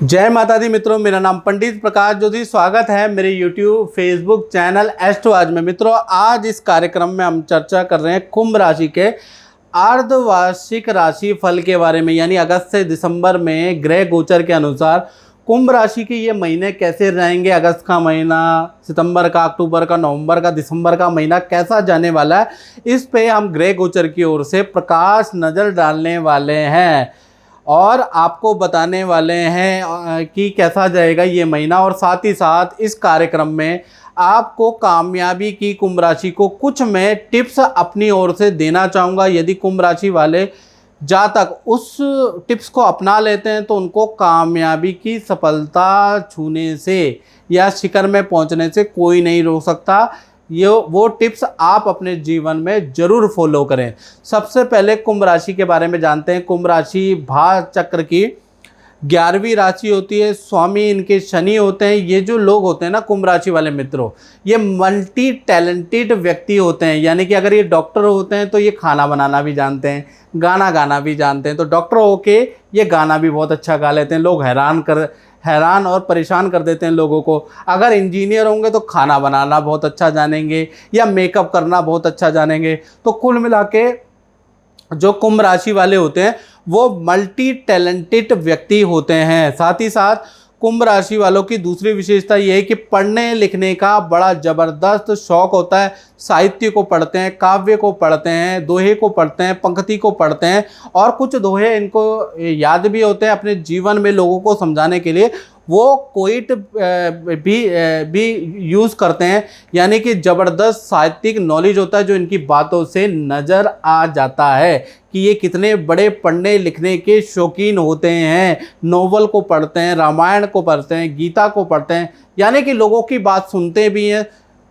जय माता दी मित्रों, मेरा नाम पंडित प्रकाश ज्योति। स्वागत है मेरे YouTube फेसबुक चैनल एस्ट्रो आज में। मित्रों, आज इस कार्यक्रम में हम चर्चा कर रहे हैं कुंभ राशि के अर्धवार्षिक राशि फल के बारे में, यानी अगस्त से दिसंबर में ग्रह गोचर के अनुसार कुंभ राशि के ये महीने कैसे रहेंगे। अगस्त का महीना, सितंबर का, अक्टूबर का, नवंबर का, दिसंबर का महीना कैसा जाने वाला है, इस पे हम ग्रह गोचर की ओर से प्रकाश नज़र डालने वाले हैं और आपको बताने वाले हैं कि कैसा जाएगा ये महीना। और साथ ही साथ इस कार्यक्रम में आपको कामयाबी की कुंभ राशि को कुछ मैं टिप्स अपनी ओर से देना चाहूँगा। यदि कुंभ राशि वाले जातक उस टिप्स को अपना लेते हैं तो उनको कामयाबी की सफलता छूने से या शिखर में पहुंचने से कोई नहीं रोक सकता। ये वो टिप्स आप अपने जीवन में जरूर फॉलो करें। सबसे पहले कुंभ राशि के बारे में जानते हैं। कुंभ राशि भाग चक्र की 11वीं राशि होती है। स्वामी इनके शनि होते हैं। ये जो लोग होते हैं ना कुंभ राशि वाले मित्रों, ये मल्टी टैलेंटेड व्यक्ति होते हैं। यानी कि अगर ये डॉक्टर होते हैं तो ये खाना बनाना भी जानते हैं, गाना गाना भी जानते हैं। तो डॉक्टर होके ये गाना भी बहुत अच्छा गा लेते हैं, लोग हैरान और परेशान कर देते हैं लोगों को। अगर इंजीनियर होंगे तो खाना बनाना बहुत अच्छा जानेंगे या मेकअप करना बहुत अच्छा जानेंगे। तो कुल मिला के जो कुंभ राशि वाले होते हैं वो मल्टी टैलेंटेड व्यक्ति होते हैं। साथ ही साथ कुंभ राशि वालों की दूसरी विशेषता ये है कि पढ़ने लिखने का बड़ा ज़बरदस्त शौक होता है। साहित्य को पढ़ते हैं, काव्य को पढ़ते हैं, दोहे को पढ़ते हैं, पंक्ति को पढ़ते हैं और कुछ दोहे इनको याद भी होते हैं अपने जीवन में लोगों को समझाने के लिए। वो कोइट भी यूज़ करते हैं, यानी कि ज़बरदस्त साहित्यिक नॉलेज होता है जो इनकी बातों से नज़र आ जाता है कि ये कितने बड़े पढ़ने लिखने के शौकीन होते हैं। नोवेल को पढ़ते हैं, रामायण को पढ़ते हैं, गीता को पढ़ते हैं, यानी कि लोगों की बात सुनते भी हैं,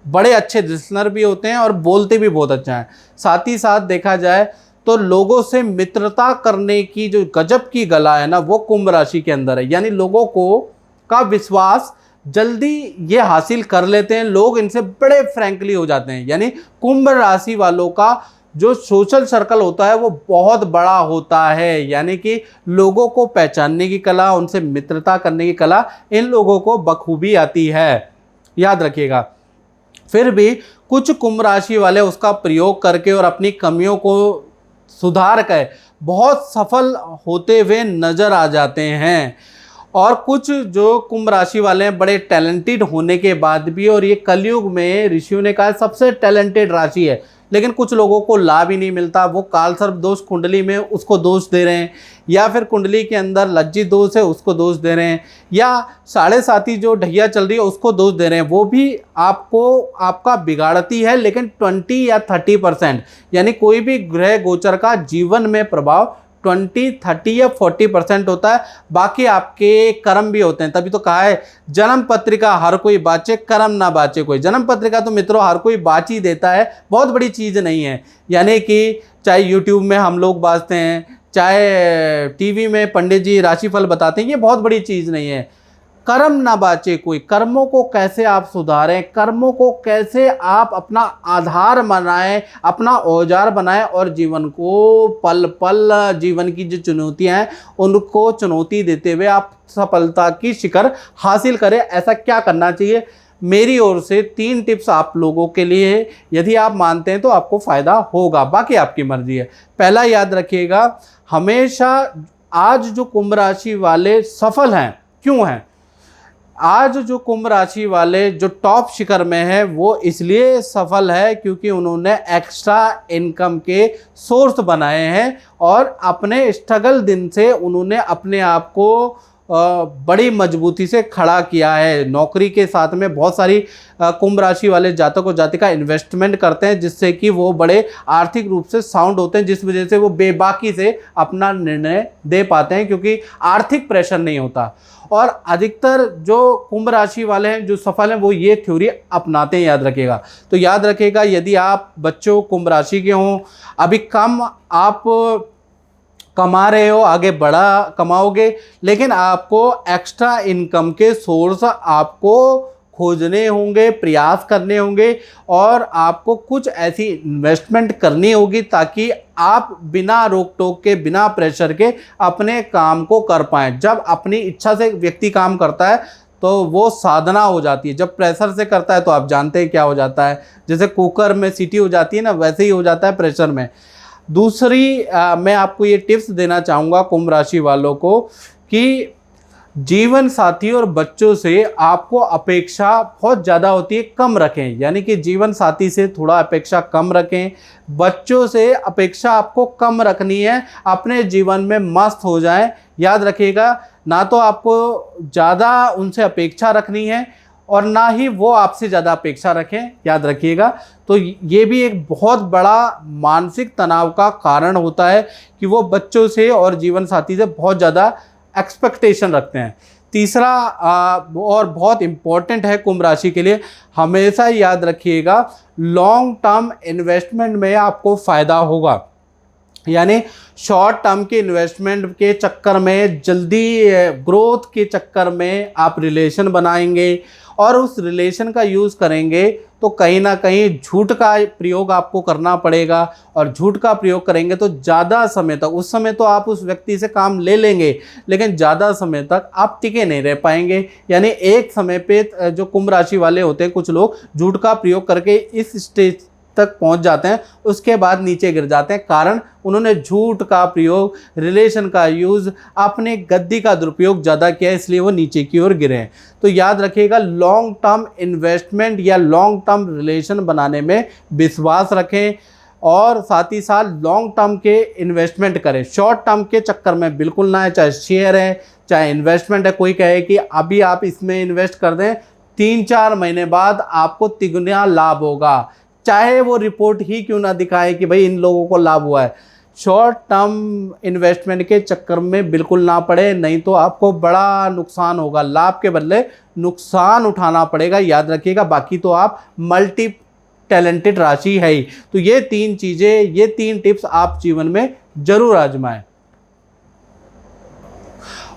बड़े अच्छे लिसनर भी होते हैं और बोलते भी बहुत अच्छा हैं। साथ ही साथ देखा जाए तो लोगों से मित्रता करने की जो गजब की कला है ना, वो कुंभ राशि के अंदर है। यानी लोगों को का विश्वास जल्दी ये हासिल कर लेते हैं, लोग इनसे बड़े फ्रैंकली हो जाते हैं। यानी कुंभ राशि वालों का जो सोशल सर्कल होता है वो बहुत बड़ा होता है। यानी कि लोगों को पहचानने की कला, उनसे मित्रता करने की कला इन लोगों को बखूबी आती है, याद रखिएगा। फिर भी कुछ कुंभ राशि वाले उसका प्रयोग करके और अपनी कमियों को सुधार कर बहुत सफल होते हुए नजर आ जाते हैं। और कुछ जो कुंभ राशि वाले हैं बड़े टैलेंटेड होने के बाद भी, और ये कलयुग में ऋषियों ने कहा सबसे टैलेंटेड राशि है, लेकिन कुछ लोगों को लाभ ही नहीं मिलता। वो काल सर्प दोष कुंडली में उसको दोष दे रहे हैं, या फिर कुंडली के अंदर लज्जित दोष है उसको दोष दे रहे हैं, या 7.5 जो ढैया चल रही है उसको दोष दे रहे हैं। वो भी आपको आपका बिगाड़ती है, लेकिन 20 या 30%, यानी कोई भी ग्रह गोचर का जीवन में प्रभाव 20, 30 या 40% होता है। बाकी आपके कर्म भी होते हैं। तभी तो कहा है जन्म पत्रिका हर कोई बाँचे, कर्म ना बाँचे कोई। जन्म पत्रिका तो मित्रों हर कोई बाँच ही देता है, बहुत बड़ी चीज़ नहीं है। यानी कि चाहे यूट्यूब में हम लोग बाँचते हैं, चाहे टीवी में पंडित जी राशिफल बताते हैं, ये बहुत बड़ी चीज़ नहीं है। कर्म ना बाँचे कोई। कर्मों को कैसे आप सुधारें, कर्मों को कैसे आप अपना आधार बनाएं, अपना औजार बनाएं और जीवन को पल पल जीवन की जो चुनौतियां हैं उनको चुनौती देते हुए आप सफलता की शिखर हासिल करें। ऐसा क्या करना चाहिए, मेरी ओर से 3 टिप्स आप लोगों के लिए है। यदि आप मानते हैं तो आपको फ़ायदा होगा, बाकी आपकी मर्जी है। पहला याद रखिएगा, हमेशा आज जो कुंभ राशि वाले सफल हैं, क्यों हैं? आज जो कुंभ राशि वाले जो टॉप शिखर में है वो इसलिए सफल है क्योंकि उन्होंने एक्स्ट्रा इनकम के सोर्स बनाए हैं और अपने स्ट्रगल दिन से उन्होंने अपने आप को बड़ी मजबूती से खड़ा किया है। नौकरी के साथ में बहुत सारी कुंभ राशि वाले जातक और जातिका इन्वेस्टमेंट करते हैं, जिससे कि वो बड़े आर्थिक रूप से साउंड होते हैं, जिस वजह से वो बेबाकी से अपना निर्णय दे पाते हैं क्योंकि आर्थिक प्रेशर नहीं होता। और अधिकतर जो कुंभ राशि वाले हैं जो सफल हैं वो ये थ्योरी अपनाते हैं, याद रखिएगा। तो याद रखिएगा, यदि आप बच्चों कुंभ राशि के हों, अभी कम आप कमा रहे हो, आगे बड़ा कमाओगे, लेकिन आपको एक्स्ट्रा इनकम के सोर्स आपको खोजने होंगे, प्रयास करने होंगे और आपको कुछ ऐसी इन्वेस्टमेंट करनी होगी ताकि आप बिना रोक टोक के, बिना प्रेशर के अपने काम को कर पाएँ। जब अपनी इच्छा से व्यक्ति काम करता है तो वो साधना हो जाती है, जब प्रेशर से करता है तो आप जानते हैं क्या हो जाता है, जैसे कुकर में सीटी हो जाती है ना, वैसे ही हो जाता है प्रेशर में। दूसरी मैं आपको ये टिप्स देना चाहूँगा कुंभ राशि वालों को कि जीवन साथी और बच्चों से आपको अपेक्षा बहुत ज़्यादा होती है, कम रखें। यानी कि जीवन साथी से थोड़ा अपेक्षा कम रखें, बच्चों से अपेक्षा आपको कम रखनी है। अपने जीवन में मस्त हो जाएं। याद रखिएगा, ना तो आपको ज़्यादा उनसे अपेक्षा रखनी है और ना ही वो आपसे ज़्यादा अपेक्षा रखें। याद रखिएगा। तो ये भी एक बहुत बड़ा मानसिक तनाव का कारण होता है कि वो बच्चों से और जीवन साथी से बहुत ज़्यादा एक्सपेक्टेशन रखते हैं। तीसरा और बहुत इम्पॉर्टेंट है कुंभ राशि के लिए, हमेशा याद रखिएगा लॉन्ग टर्म इन्वेस्टमेंट में आपको फ़ायदा होगा। यानी शॉर्ट टर्म के इन्वेस्टमेंट के चक्कर में, जल्दी ग्रोथ के चक्कर में आप रिलेशन बनाएंगे और उस रिलेशन का यूज़ करेंगे तो कहीं ना कहीं झूठ का प्रयोग आपको करना पड़ेगा। और झूठ का प्रयोग करेंगे तो ज़्यादा समय तक, उस समय तो आप उस व्यक्ति से काम ले लेंगे लेकिन ज़्यादा समय तक आप टिके नहीं रह पाएंगे। यानी एक समय पे जो कुंभ राशि वाले होते हैं, कुछ लोग झूठ का प्रयोग करके इस स्टेज तक पहुंच जाते हैं, उसके बाद नीचे गिर जाते हैं। कारण उन्होंने झूठ का प्रयोग, रिलेशन का यूज़, अपने गद्दी का दुरुपयोग ज़्यादा किया, इसलिए वो नीचे की ओर गिरे हैं। तो याद रखिएगा लॉन्ग टर्म इन्वेस्टमेंट या लॉन्ग टर्म रिलेशन बनाने में विश्वास रखें और साथ ही साथ लॉन्ग टर्म के इन्वेस्टमेंट करें। शॉर्ट टर्म के चक्कर में बिल्कुल ना है, चाहे शेयर है चाहे इन्वेस्टमेंट है। कोई कहे कि अभी आप इसमें इन्वेस्ट कर दें, 3-4 महीने बाद आपको तिगुना लाभ होगा, चाहे वो रिपोर्ट ही क्यों ना दिखाए कि भाई इन लोगों को लाभ हुआ है। शॉर्ट टर्म इन्वेस्टमेंट के चक्कर में बिल्कुल ना पड़े, नहीं तो आपको बड़ा नुकसान होगा, लाभ के बदले नुकसान उठाना पड़ेगा। याद रखिएगा। बाकी तो आप मल्टी टैलेंटेड राशि है ही। तो ये 3 चीज़ें, ये 3 टिप्स आप जीवन में जरूर आजमाएं।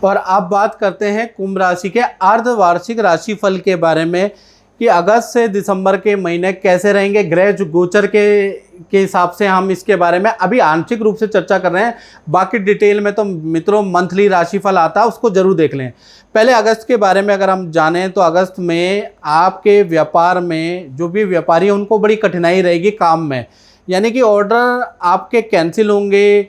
और अब बात करते हैं कुंभ राशि के अर्धवार्षिक राशिफल के बारे में कि अगस्त से दिसंबर के महीने कैसे रहेंगे। ग्रह गोचर के हिसाब से हम इसके बारे में अभी आंशिक रूप से चर्चा कर रहे हैं। बाकी डिटेल में तो मित्रों मंथली राशिफल आता है, उसको जरूर देख लें। पहले अगस्त के बारे में अगर हम जानें तो अगस्त में आपके व्यापार में जो भी व्यापारी हैं उनको बड़ी कठिनाई रहेगी काम में। यानी कि ऑर्डर आपके कैंसिल होंगे,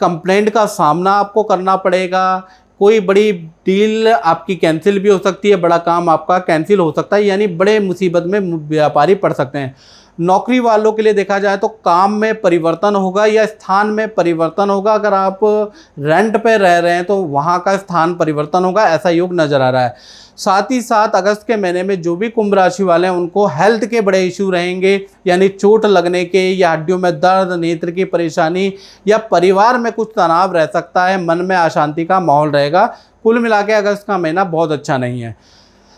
कंप्लेंट का सामना आपको करना पड़ेगा, कोई बड़ी डील आपकी कैंसिल भी हो सकती है, बड़ा काम आपका कैंसिल हो सकता है। यानी बड़े मुसीबत में व्यापारी पड़ सकते हैं। नौकरी वालों के लिए देखा जाए तो काम में परिवर्तन होगा या स्थान में परिवर्तन होगा। अगर आप रेंट पे रह रहे हैं तो वहाँ का स्थान परिवर्तन होगा, ऐसा योग नज़र आ रहा है। साथ ही साथ अगस्त के महीने में जो भी कुंभ राशि वाले हैं उनको हेल्थ के बड़े इशू रहेंगे। यानी चोट लगने के या हड्डियों में दर्द, नेत्र की परेशानी या परिवार में कुछ तनाव रह सकता है, मन में अशांति का माहौल रहेगा। कुल मिला के अगस्त का महीना बहुत अच्छा नहीं है।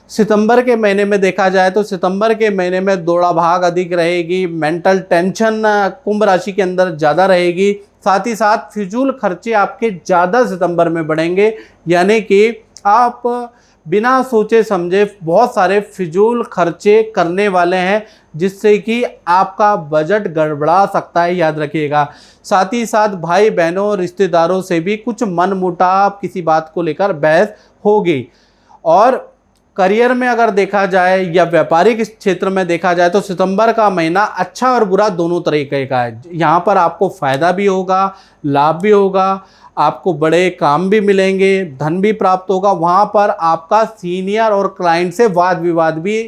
सितंबर के महीने में देखा जाए तो सितंबर के महीने में दौड़ा भाग अधिक रहेगी, मेंटल टेंशन कुंभ राशि के अंदर ज़्यादा रहेगी। साथ ही साथ फिजूल खर्चे आपके ज़्यादा सितंबर में बढ़ेंगे। यानी कि आप बिना सोचे समझे बहुत सारे फिजूल खर्चे करने वाले हैं जिससे कि आपका बजट गड़बड़ा सकता है। याद रखिएगा। साथ ही साथ भाई बहनों रिश्तेदारों से भी कुछ मनमुटाव, किसी बात को लेकर बहस होगी। और करियर में अगर देखा जाए या व्यापारिक क्षेत्र में देखा जाए तो सितंबर का महीना अच्छा और बुरा दोनों तरीके का है। यहाँ पर आपको फ़ायदा भी होगा, लाभ भी होगा, आपको बड़े काम भी मिलेंगे, धन भी प्राप्त होगा। वहाँ पर आपका सीनियर और क्लाइंट से वाद विवाद भी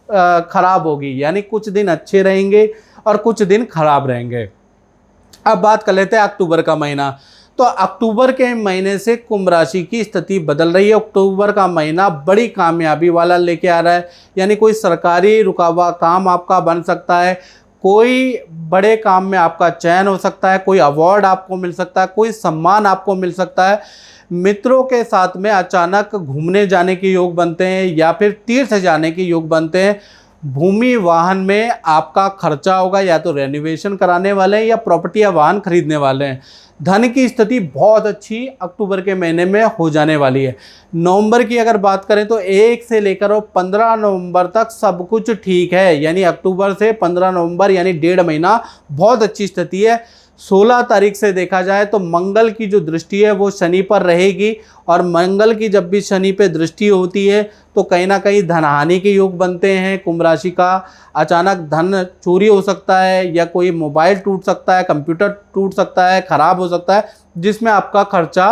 खराब होगी। यानी कुछ दिन अच्छे रहेंगे और कुछ दिन खराब रहेंगे। अब बात कर लेते हैं अक्टूबर का महीना। तो अक्टूबर के महीने से कुंभ राशि की स्थिति बदल रही है। अक्टूबर का महीना बड़ी कामयाबी वाला लेके आ रहा है। यानी कोई सरकारी रुका हुआ काम आपका बन सकता है, कोई बड़े काम में आपका चयन हो सकता है, कोई अवार्ड आपको मिल सकता है, कोई सम्मान आपको मिल सकता है। मित्रों के साथ में अचानक घूमने जाने के योग बनते हैं या फिर तीर्थ जाने के योग बनते हैं। भूमि वाहन में आपका खर्चा होगा, या तो रेनोवेशन कराने वाले हैं या प्रॉपर्टी या वाहन खरीदने वाले हैं। धन की स्थिति बहुत अच्छी अक्टूबर के महीने में हो जाने वाली है। नवंबर की अगर बात करें तो 1 से लेकर और 15 नवंबर तक सब कुछ ठीक है, यानी अक्टूबर से 15 नवंबर यानी 1.5 महीना बहुत अच्छी स्थिति है। 16 तारीख से देखा जाए तो मंगल की जो दृष्टि है वो शनि पर रहेगी, और मंगल की जब भी शनि पे दृष्टि होती है तो कहीं ना कहीं धनहानि के योग बनते हैं कुंभ राशि का। अचानक धन चोरी हो सकता है, या कोई मोबाइल टूट सकता है, कंप्यूटर टूट सकता है, खराब हो सकता है, जिसमें आपका खर्चा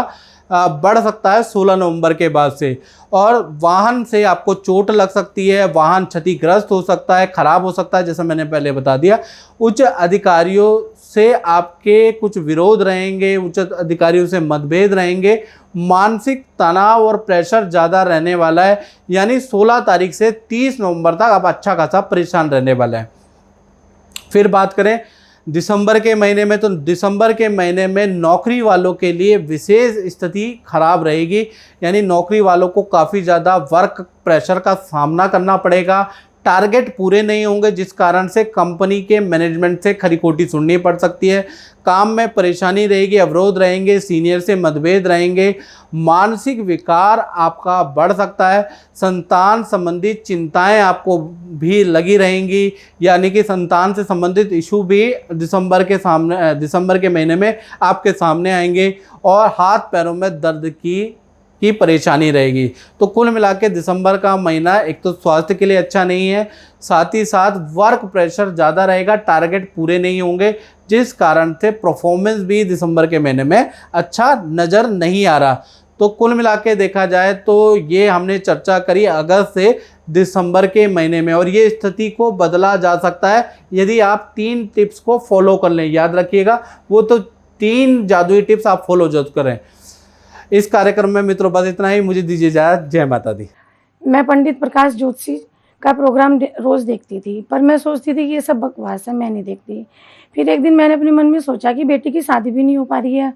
बढ़ सकता है 16 नवंबर के बाद से। और वाहन से आपको चोट लग सकती है, वाहन क्षतिग्रस्त हो सकता है, खराब हो सकता है, जैसा मैंने पहले बता दिया। उच्च अधिकारियों से आपके कुछ विरोध रहेंगे, उच्च अधिकारियों से मतभेद रहेंगे, मानसिक तनाव और प्रेशर ज़्यादा रहने वाला है, यानी 16 तारीख से 30 नवंबर तक आप अच्छा खासा परेशान रहने वाले हैं। फिर बात करें दिसंबर के महीने में, तो दिसंबर के महीने में नौकरी वालों के लिए विशेष स्थिति खराब रहेगी, यानी नौकरी वालों को काफ़ी ज़्यादा वर्क प्रेशर का सामना करना पड़ेगा। टारगेट पूरे नहीं होंगे, जिस कारण से कंपनी के मैनेजमेंट से खरी-खोटी सुननी पड़ सकती है। काम में परेशानी रहेगी, अवरोध रहेंगे, सीनियर से मतभेद रहेंगे, मानसिक विकार आपका बढ़ सकता है। संतान संबंधित चिंताएं आपको भी लगी रहेंगी, यानी कि संतान से संबंधित इशू भी दिसंबर के महीने में आपके सामने आएंगे, और हाथ पैरों में दर्द की परेशानी रहेगी। तो कुल मिला के दिसंबर का महीना एक तो स्वास्थ्य के लिए अच्छा नहीं है, साथ ही साथ वर्क प्रेशर ज़्यादा रहेगा, टारगेट पूरे नहीं होंगे, जिस कारण से परफॉर्मेंस भी दिसंबर के महीने में अच्छा नज़र नहीं आ रहा। तो कुल मिला के देखा जाए तो ये हमने चर्चा करी अगस्त से दिसंबर के महीने में, और ये स्थिति को बदला जा सकता है यदि आप 3 टिप्स को फॉलो कर लें। याद रखिएगा, वो तो 3 जादुई टिप्स आप फॉलो जरूर करें। इस कार्यक्रम में मित्रों बस इतना ही, मुझे दीजिए इजाजत। जय माता दी। मैं पंडित प्रकाश ज्योतिषी का प्रोग्राम रोज़ देखती थी, पर मैं सोचती थी कि ये सब बकवास है, मैं नहीं देखती। फिर एक दिन मैंने अपने मन में सोचा कि बेटी की शादी भी नहीं हो पा रही है,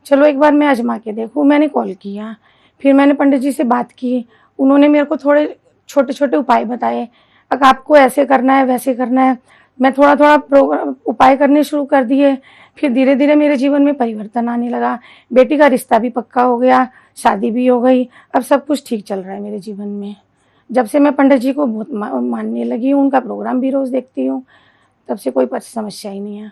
चलो एक बार मैं आजमा के देखूँ। मैंने कॉल किया, फिर मैंने पंडित जी से बात की, उन्होंने मेरे को थोड़े छोटे-छोटे उपाय बताए। अब आपको ऐसे करना है, वैसे करना है। मैं थोड़ा-थोड़ा उपाय करने शुरू कर दिए, फिर धीरे-धीरे मेरे जीवन में परिवर्तन आने लगा। बेटी का रिश्ता भी पक्का हो गया, शादी भी हो गई, अब सब कुछ ठीक चल रहा है मेरे जीवन में। जब से मैं पंडित जी को बहुत मानने लगी हूँ, उनका प्रोग्राम भी रोज़ देखती हूँ, तब से कोई समस्या ही नहीं है।